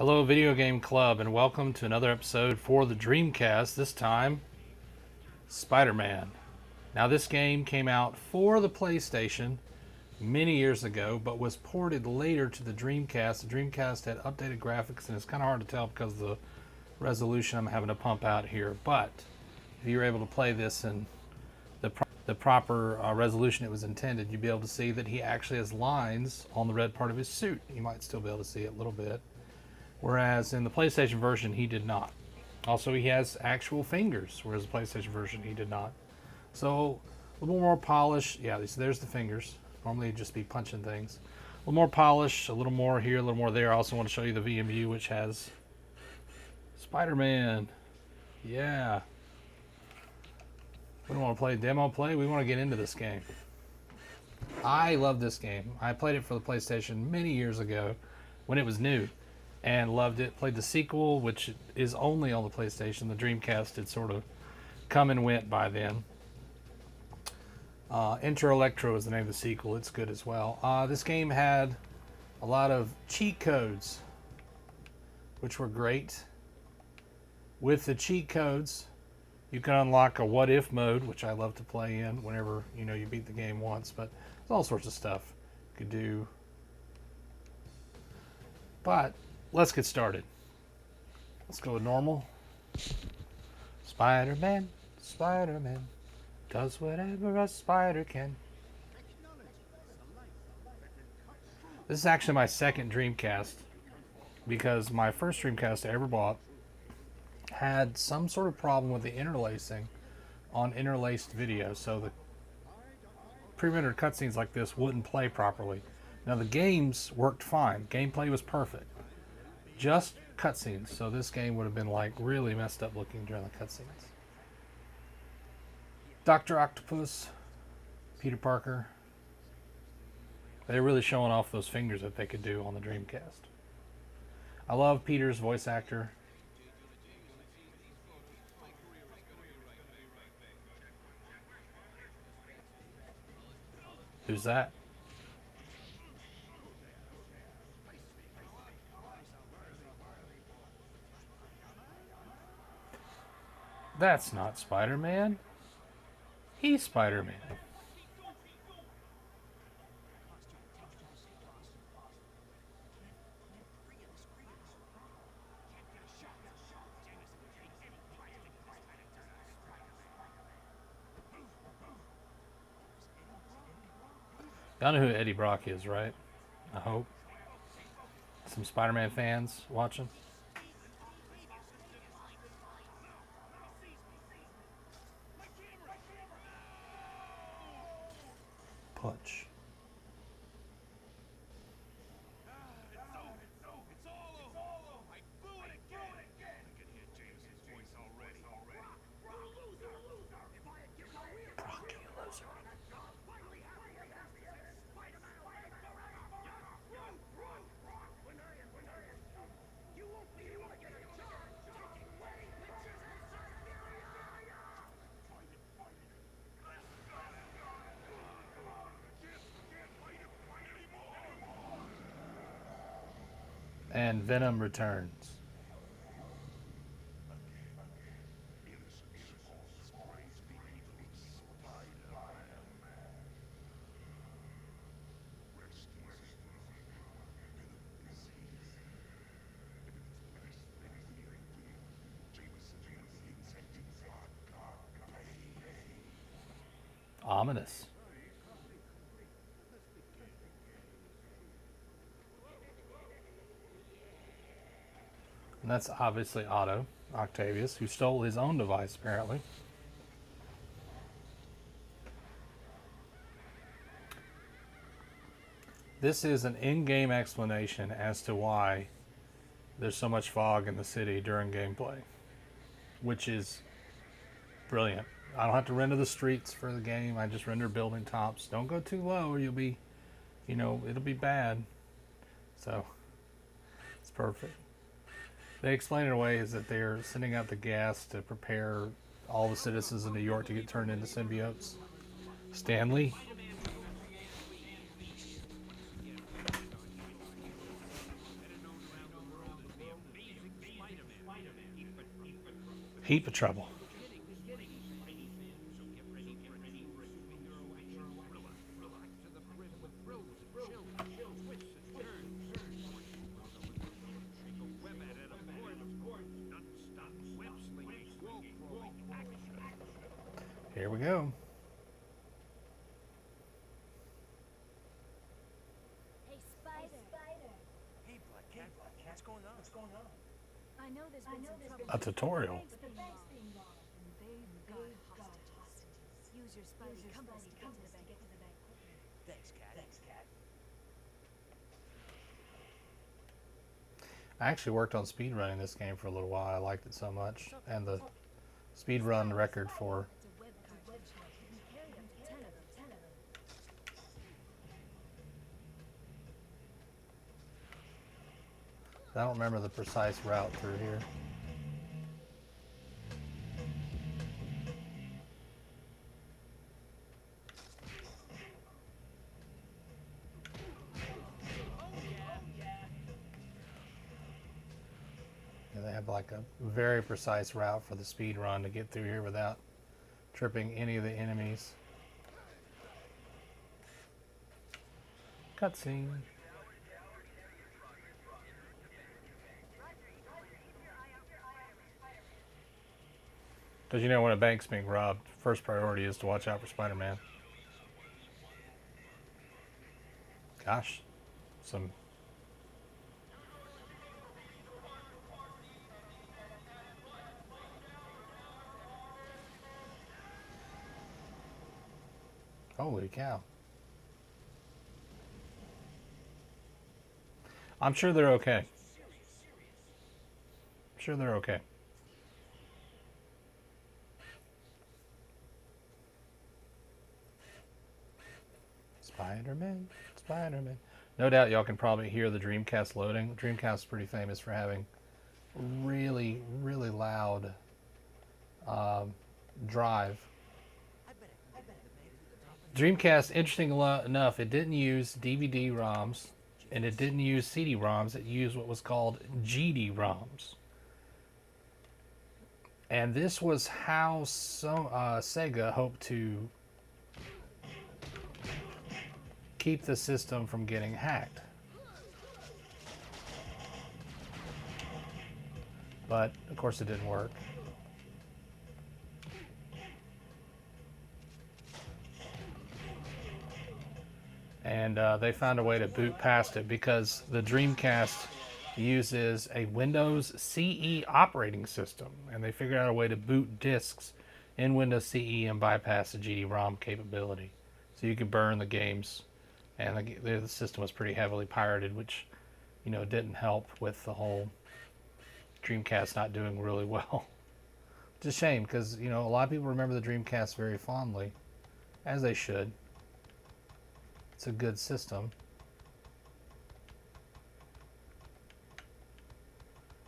Hello, Video Game Club, and welcome to another episode for the Dreamcast. This time, Spider-Man. Now, this game came out for the PlayStation many years ago, but was ported later to the Dreamcast. The Dreamcast had updated graphics, and it's kind of hard to tell because of the resolution I'm having to pump out here. But if you were able to play this in the proper resolution it was intended, you'd be able to see that he actually has lines on the red part of his suit. You might still be able to see it a little bit. Whereas in the PlayStation version, he did not. Also, he has actual fingers, whereas the PlayStation version, he did not. So, a little more polish. Yeah, there's the fingers. Normally, you'd just be punching things. A little more polish, a little more here, a little more there. I also want to show you the VMU, which has Spider-Man. Yeah. We don't want to play demo play. We want to get into this game. I love this game. I played it for the PlayStation many years ago when it was new. And loved it. Played the sequel, which is only on the PlayStation. The Dreamcast had sort of come and went by then. Enter Electro is the name of the sequel. It's good as well. This game had a lot of cheat codes, which were great. With the cheat codes, you can unlock a what-if mode, which I love to play in whenever you beat the game once. But there's all sorts of stuff you could do. But let's get started. Let's go with normal. Spider-Man, Spider-Man, does whatever a spider can. This is actually my second Dreamcast, because my first Dreamcast I ever bought had some sort of problem with the interlacing on interlaced video, so the pre-rendered cutscenes like this wouldn't play properly. Now the games worked fine. Gameplay was perfect. Just cutscenes, so this game would have been like really messed up looking during the cutscenes. Dr. Octopus, Peter Parker. They're really showing off those fingers that they could do on the Dreamcast. I love Peter's voice actor. Who's that? That's not Spider-Man. He's Spider-Man. Y'all know who Eddie Brock is, right? I hope. Some Spider-Man fans watching. Punch. And Venom returns. Ominous. And that's obviously Otto Octavius, who stole his own device, apparently. This is an in-game explanation as to why there's so much fog in the city during gameplay, which is brilliant. I don't have to render the streets for the game. I just render building tops. Don't go too low or you'll be, it'll be bad. So, it's perfect. They explain it away is that they're sending out the gas to prepare all the citizens of New York to get turned into symbiotes. Stanley. Heap of trouble. Here we go. Hey, Spider. Hey, Black Cat, what's going on? What's going on? I know there's been some trouble. A tutorial. The bank's being robbed, and they've got hostages. Use your Spidey compass to get to the bank quickly. Thanks, Cat. I actually worked on speedrunning this game for a little while. I liked it so much. And the speedrun record for It's a web cartridge. You can carry up to 10 of them. I don't remember the precise route through here. Yeah, they have like a very precise route for the speed run to get through here without tripping any of the enemies. Cutscene. Because you know when a bank's being robbed, first priority is to watch out for Spider-Man. Gosh, some... Holy cow. I'm sure they're okay. I'm sure they're okay. Spider-Man, Spider-Man. No doubt y'all can probably hear the Dreamcast loading. Dreamcast is pretty famous for having really, really loud drive. Dreamcast, interesting enough, it didn't use DVD ROMs and it didn't use CD ROMs. It used what was called GD ROMs. And this was how Sega hoped to keep the system from getting hacked. But of course it didn't work. And they found a way to boot past it because the Dreamcast uses a Windows CE operating system, and they figured out a way to boot disks in Windows CE and bypass the GD-ROM capability. So you could burn the games, and the system was pretty heavily pirated, which, you know, didn't help with the whole Dreamcast not doing really well. It's a shame because, you know, a lot of people remember the Dreamcast very fondly, as they should. It's a good system.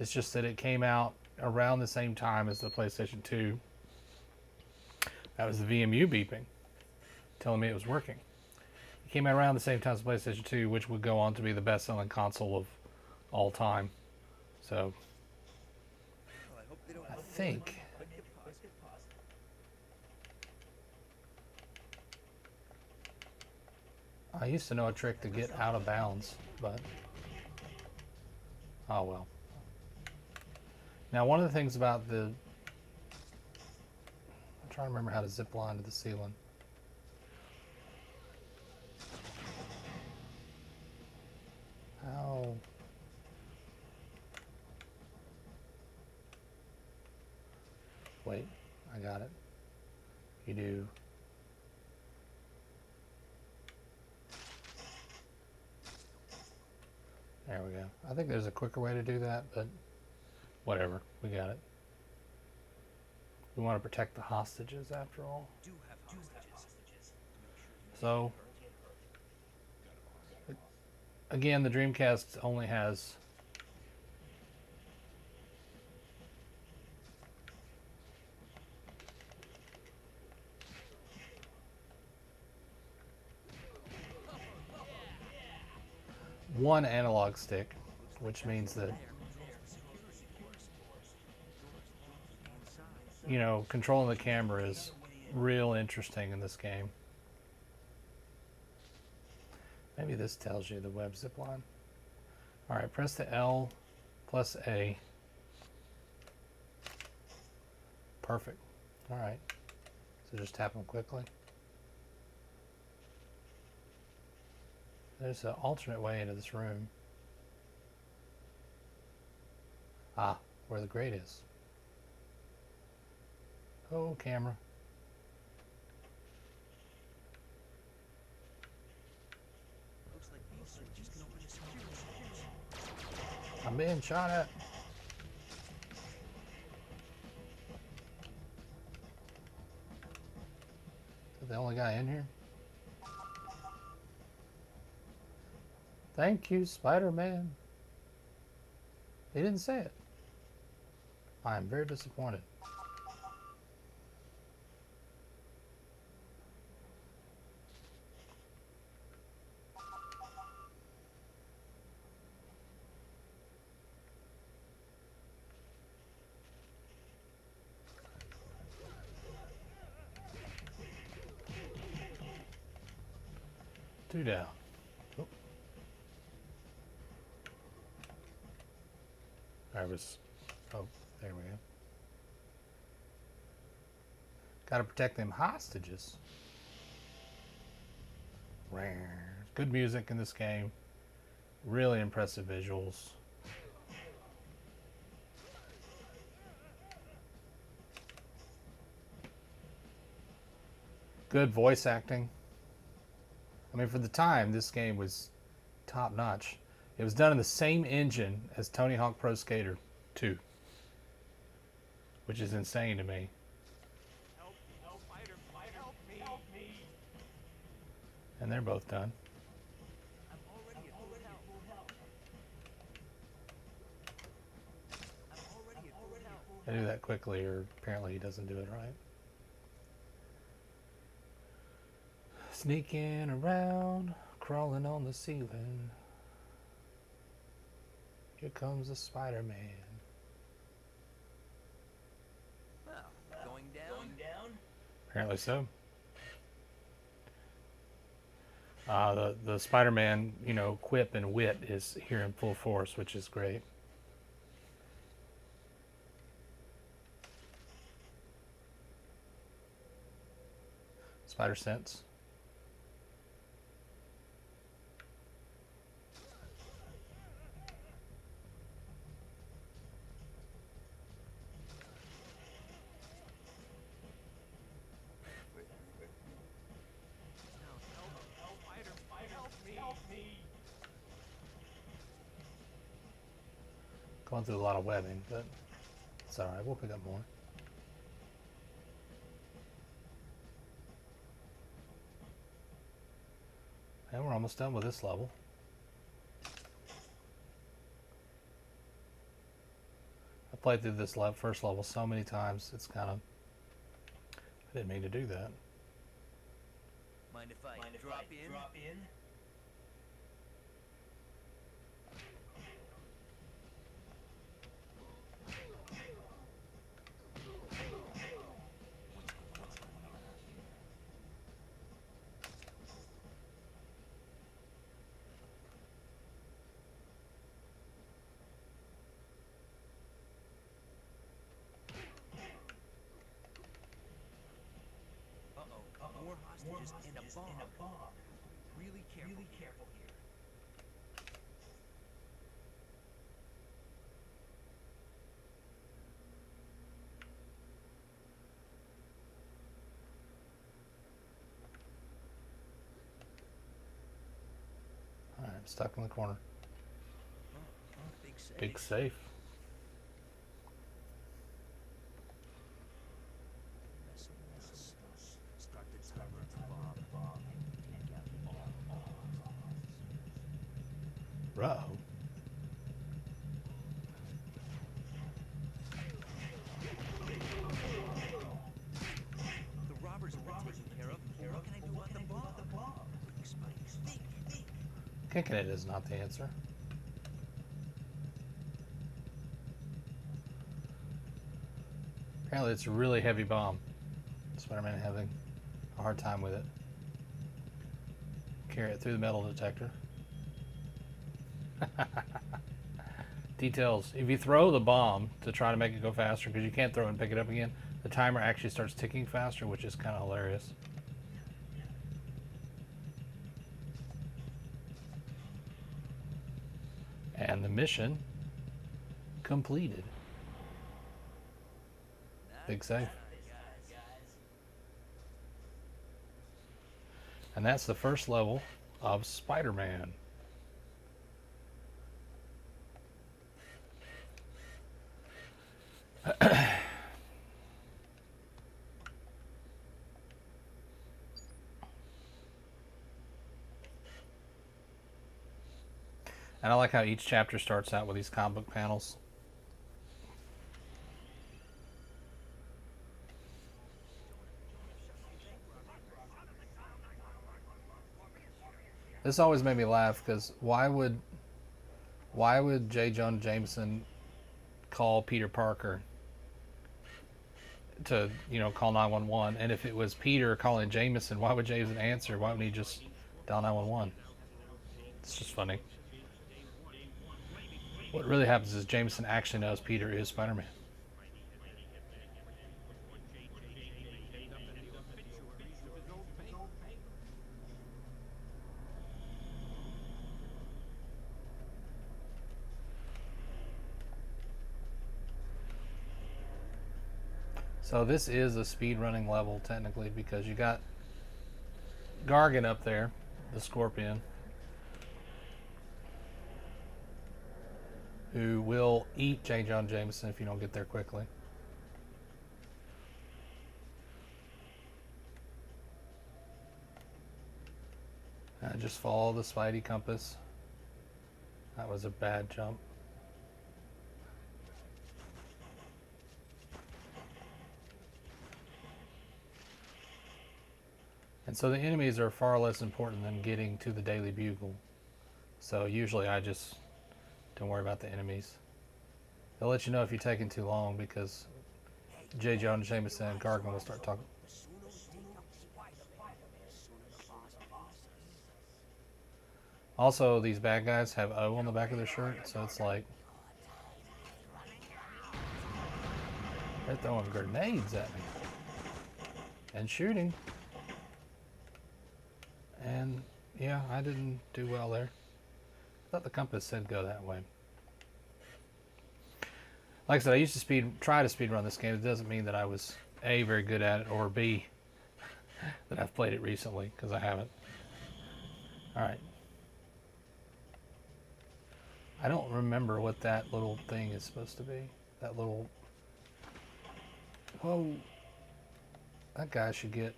It's just that it came out around the same time as the PlayStation 2. That was the VMU beeping, telling me it was working. It came out around the same time as the PlayStation 2, which would go on to be the best-selling console of all time. So, I think... I used to know a trick to get out of bounds, but... oh well. Now, one of the things about the... I'm trying to remember how to zip line to the ceiling. How... wait, I got it. You do... there we go. I think there's a quicker way to do that, but whatever. We got it. We want to protect the hostages after all. So, again, the Dreamcast only has one analog stick, which means that you know, controlling the camera is real interesting in this game. Maybe this tells you the web zip line. All right, press the L plus A. Perfect. All right. So just tap them quickly. There's an alternate way into this room. Ah, where the grate is. Oh, camera. Looks like these switches can open a security. I'm being shot at. Is that the only guy in here? Thank you, Spider-Man. He didn't say it. I am very disappointed. Two down. Oh. I was. Oh, there we go. Gotta protect them hostages. Good music in this game. Really impressive visuals. Good voice acting. I mean, for the time, this game was top notch. It was done in the same engine as Tony Hawk Pro Skater 2, which is insane to me. Help me. And they're both done. I'm already at full health. I do that quickly, or apparently he doesn't do it right. Sneaking around, crawling on the ceiling. Here comes the Spider-Man. Well, going down. Apparently so. The Spider-Man, you know, quip and wit is here in full force, which is great. Spider sense. Help me. Going through a lot of webbing, but it's alright, we'll pick up more. And we're almost done with this level. I played through this first level so many times, it's kind of... I didn't mean to do that. Mind if I drop in? More hostages in a bomb. Really careful here. Alright, I'm stuck in the corner. Big safe. Big safe. Start the timer at the bomb. Uh-oh. The robbers have been taken care of. What can I do about the bomb? Quick, Spike, think. Kicking it is not the answer. Apparently it's a really heavy bomb. Spider-Man having a hard time with it. Carry it through the metal detector. Details. If you throw the bomb to try to make it go faster, because you can't throw it and pick it up again, the timer actually starts ticking faster, which is kind of hilarious. And the mission completed. Big save. And that's the first level of Spider-Man. And I like how each chapter starts out with these comic book panels. This always made me laugh because why would J. Jonah Jameson call Peter Parker to, you know, call 911? And if it was Peter calling Jameson, why would Jameson answer? Why wouldn't he just dial 911? It's just funny. What really happens is Jameson actually knows Peter is Spider-Man. So this is a speed running level technically because you got Gargan up there, the Scorpion, who will eat J. Jonah Jameson if you don't get there quickly. Just follow the Spidey compass. That was a bad jump. And so the enemies are far less important than getting to the Daily Bugle. So usually I just don't worry about the enemies. They'll let you know if you're taking too long because J. Jonah Jameson and Gargan will start talking. Also, these bad guys have O on the back of their shirt, so it's like they're throwing grenades at me and shooting. And yeah, I didn't do well there. I thought the compass said go that way. Like I said, I used to try to speed run this game. It doesn't mean that I was A, very good at it, or B, that I've played it recently, because I haven't. Alright. I don't remember what that little thing is supposed to be. That little... Whoa. That guy should get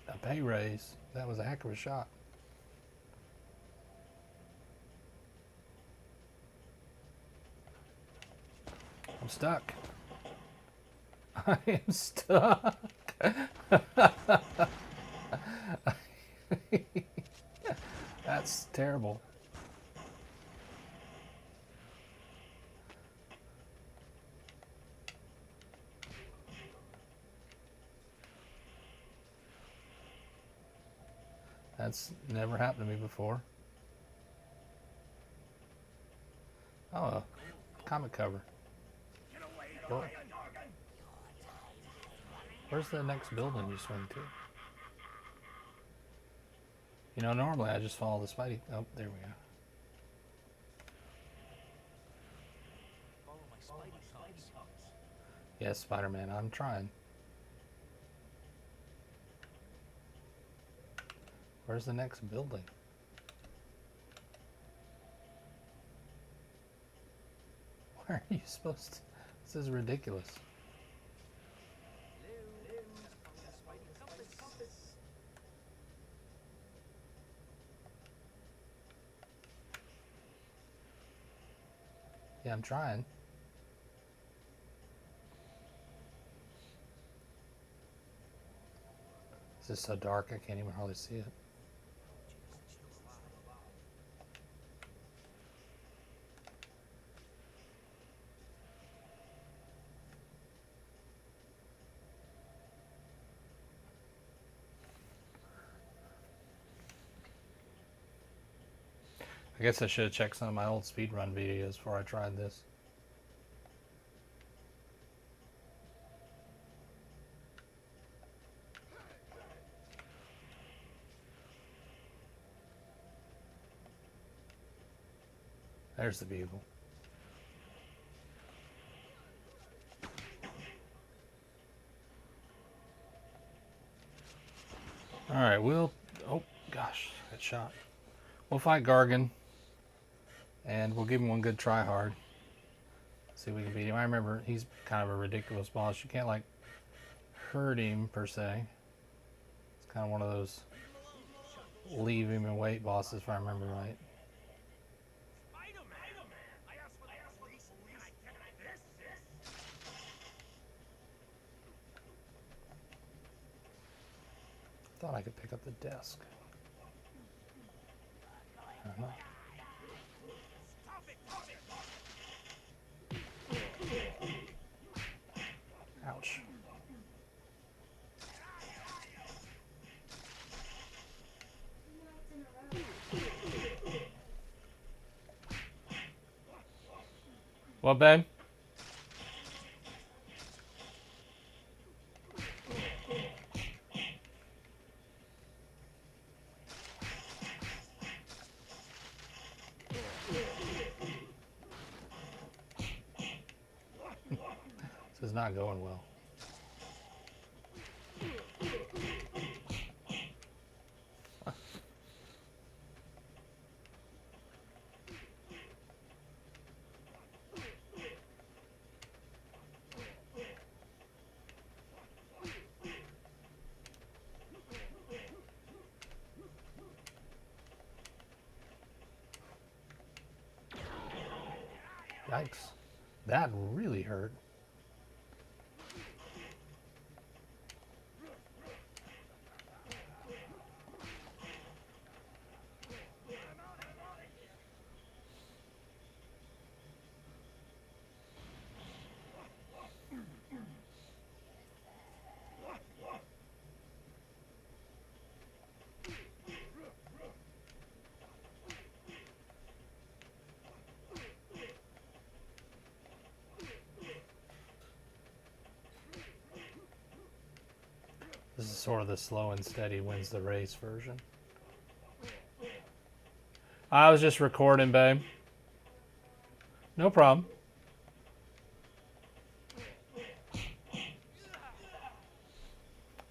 a pay raise. That was a heck of a shot. I'm stuck. I am stuck. That's terrible. That's never happened to me before. Oh, a comic cover. What? Where's the next building you swing to? You know, normally I just follow the Spidey. Oh, there we go. Follow my Spidey compass. Yes, Spider-Man, I'm trying. Where's the next building? Where are you supposed to? This is ridiculous. Yeah, I'm trying. This is so dark I can't even hardly see it. I guess I should have checked some of my old speedrun videos before I tried this. There's the vehicle. Alright, we'll... Oh, gosh. Got shot. We'll fight Gargan. And we'll give him one good try hard. See if we can beat him. I remember he's kind of a ridiculous boss. You can't, like, hurt him, per se. It's kind of one of those leave him and wait bosses, if I remember right. Thought I could pick up the desk. Ouch. What, babe? This is not going well. Yikes. That really hurt. This is sort of the slow and steady wins the race version. I was just recording, babe. No problem.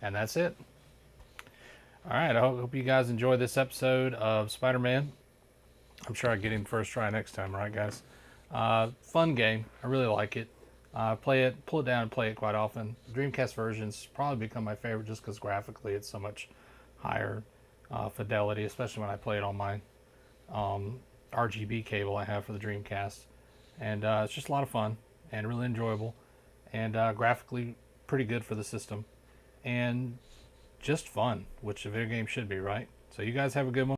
And that's it. Alright, I hope you guys enjoyed this episode of Spider-Man. I'm sure I get in first try next time, right, guys? Fun game. I really like it. Pull it down and play it quite often. The Dreamcast version's probably become my favorite just because graphically it's so much higher fidelity, especially when I play it on my RGB cable I have for the Dreamcast. And it's just a lot of fun and really enjoyable. And graphically pretty good for the system. And just fun, which a video game should be, right? So you guys have a good one.